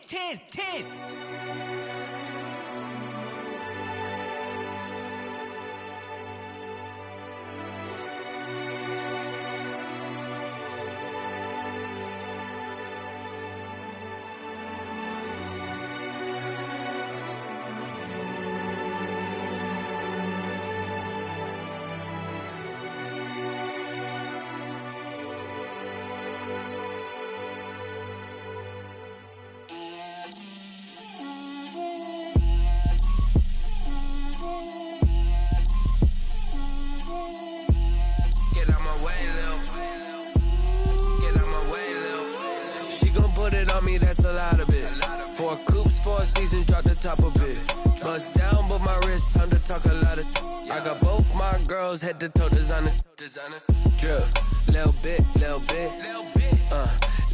seasons, drop the top a bit. Bust down, but my wrist, time to talk a lot of. I got both my girls head to toe designer. Drip, little bit.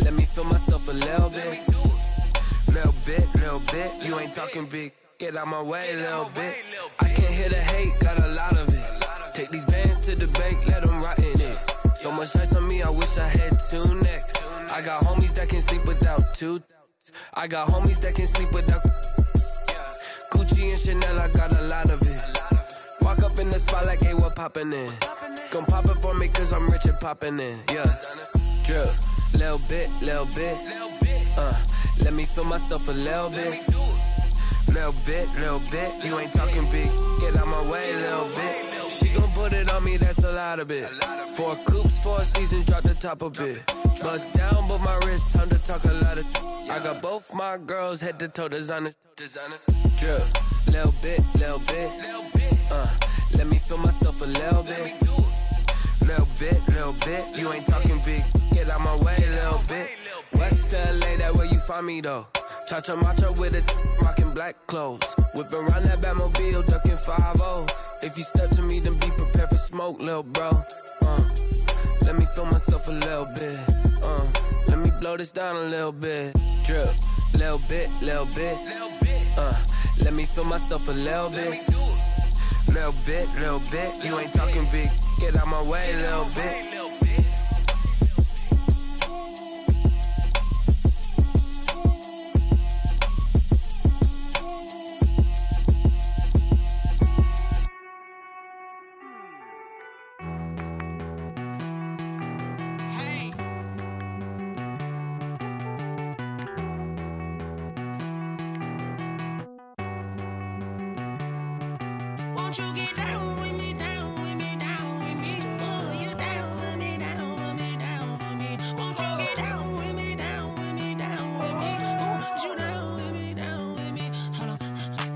Let me feel myself a little bit. Little bit. You ain't talking big. Get out my way, little bit. I can't hear the hate, got a lot of it. Take these bands to the bank, let them rot in it. So much ice on me, I wish I had 2 necks. I got homies that can sleep without 2. I got homies that can sleep without. Gucci and Chanel, I got a lot of it. Walk up in the spot like, hey, what poppin' in? Gon' pop it for me, cause I'm rich and poppin' in. Yeah, drip, little bit. Let me feel myself a little bit. Little bit. You ain't talking big. Get out my way, little bit. She gon' put it on me, that's a lot of it. 4 coupes, 4 seasons, drop the top a bit. Bust down, but my wrist, time to talk a lot of. I got both my girls head to toe designer. Drip, little bit. Let me feel myself a little bit. Little bit. You ain't talking big. Get out my way, little bit. West LA, that where you find me though. Cha-cha matcha with it, rockin' black clothes. Whippin' around that Batmobile, duckin' 5-0. If you step to me, then be prepared for smoke, lil' bro. Let me feel myself a little bit. Let me blow this down a little bit. Drip, little bit. Let me feel myself a little bit. Little bit. You ain't talking big. Get out my way, little bit. Won't you get down with me, down with me, down with me? Oh, you down with me, down with me, down with me. Won't you get down with me, down with me, down with me? Oh, you down with me, down with me? Hold on.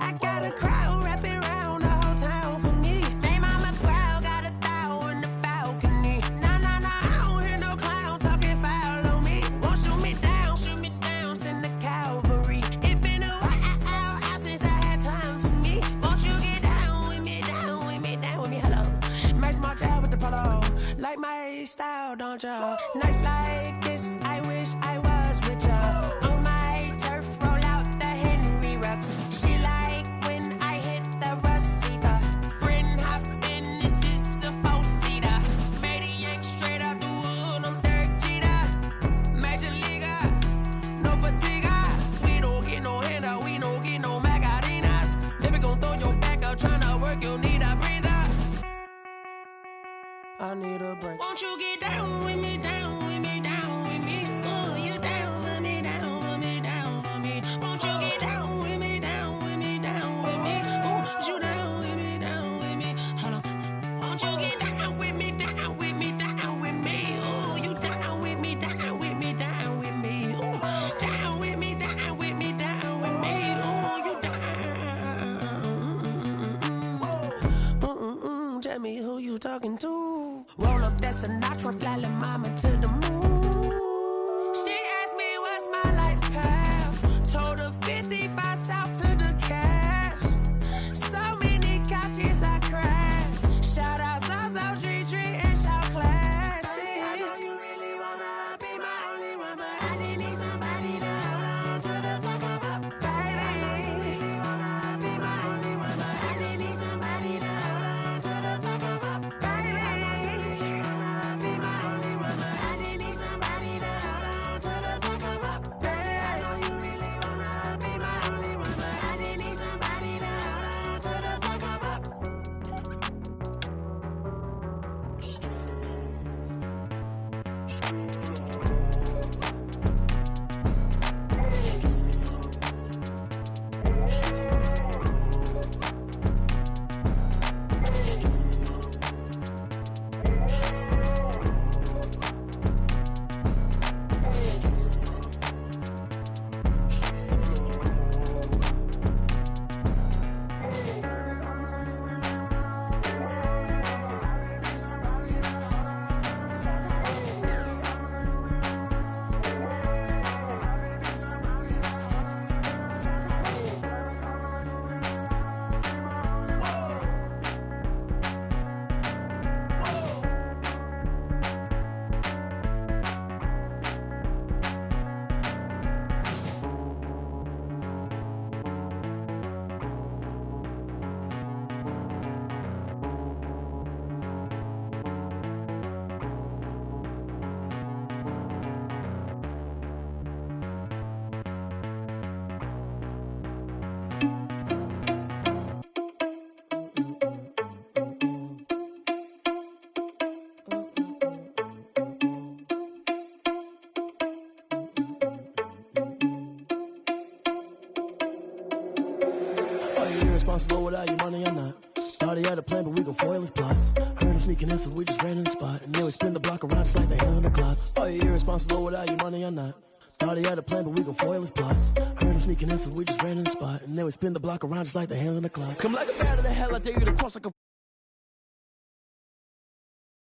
I got a crowd wrapping around the whole town for me. They mama proud, got a thou in the balcony. Nah, I don't hear no clown talking foul on me. Won't shoot me down, send the cavalry. It been a while since I had time for me. Won't you get down with me, down with me, down with me? Hello. Max March out with the polo. Like my style, don't ya? Nights like this, I wish I was with ya. On my turf, roll out the Henry Rux. She like when I hit the receiver. Friend hop in, this is a 4-seater. Made a yank straight out the wood, I'm Derek Jeter. Major leaguer, no fatigue. We don't get no handout, we don't get no Macarinas. Never gon' throw your back out, tryna work, you need a breather. I need a break. Won't you get down with me, down with me, down with me? Oh, you down with me, down with me, down with me? Won't you get down with me, down with me, down with me? Oh, you down with me, down with me? Hold on. Won't you get down with me, down with me, down with me? Oh, you down with me, down with me, down with me? Oh, down with me, down with me, down with me? Oh, you down. Tell me who you talking to. Roll up that Sinatra, fly la mama to the moon. She asked me what's my life path. Told her 55 south to the cab. So many couches I cried. Shout out South Street and shout classy. I know you really wanna be my only one, but I didn't need somebody to hold on to the sucker up. Baby, I know you really wanna be my only one, but I didn't need somebody to hold on to the sucker up. Baby, I know you really wanna be my only one, but I didn't need somebody to hold on to the sucker up. Baby, I know you really wanna be my only one, but I didn't need somebody to hold on to the sucker up. irresponsible without your money or not. Thought he had a plan, but we gon' foil his plot. Heard him sneaking in, so we just ran in the spot. And then we spin the block around just like the hand on the clock. Oh, you irresponsible without your money or not. Thought he had a plan, but we gon' foil his plot. Heard him sneaking in, so we just ran in the spot. And then we spin the block around just like the hands on the clock. Come like a bat to the hell, I dare you to cross like a